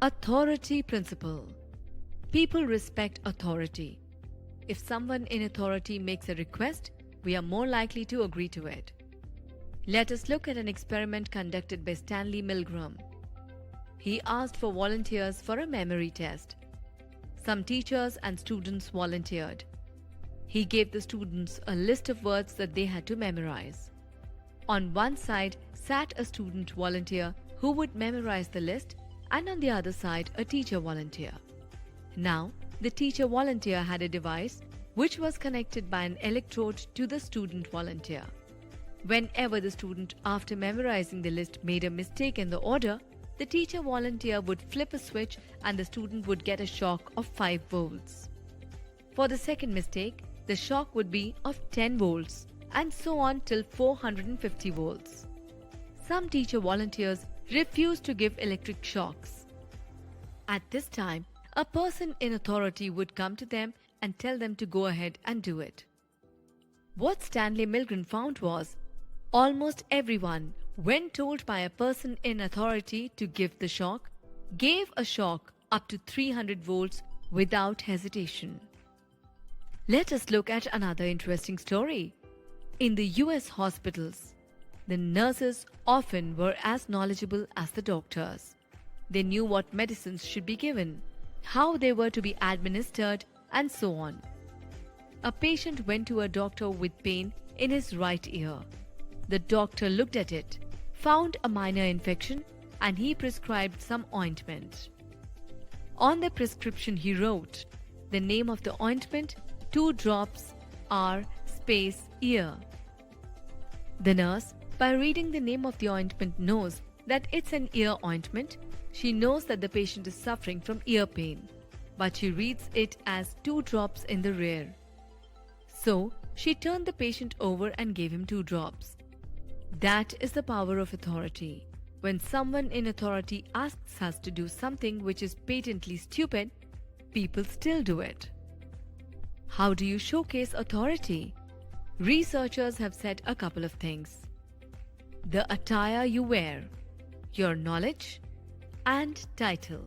Authority principle. People respect authority. If someone in authority makes a request, we are more likely to agree to it. Let us look at an experiment conducted by Stanley Milgram. He asked for volunteers for a memory test. Some teachers and students volunteered. He gave the students a list of words that they had to memorize. On one side sat a student volunteer who would memorize the list, and on the other side a teacher volunteer. Now, the teacher volunteer had a device which was connected by an electrode to the student volunteer. Whenever the student, after memorizing the list, made a mistake in the order, the teacher volunteer would flip a switch and the student would get a shock of 5 volts. For the second mistake, the shock would be of 10 volts, and so on till 450 volts. Some teacher volunteers refused to give electric shocks. At this time, a person in authority would come to them and tell them to go ahead and do it. What Stanley Milgram found was, almost everyone, when told by a person in authority to give the shock, gave a shock up to 300 volts without hesitation. Let us look at another interesting story. In the US hospitals, the nurses often were as knowledgeable as the doctors. They knew what medicines should be given, how they were to be administered, and so on. A patient went to a doctor with pain in his right ear. The doctor looked at it, found a minor infection, and he prescribed some ointment. On the prescription he wrote the name of the ointment, 2 drops, R space ear. The nurse, by reading the name of the ointment, knows that it's an ear ointment. She knows that the patient is suffering from ear pain, but she reads it as 2 drops in the rear. So, she turned the patient over and gave him 2 drops. That is the power of authority. When someone in authority asks us to do something which is patently stupid, people still do it. How do you showcase authority? Researchers have said a couple of things: the attire you wear, your knowledge, and title.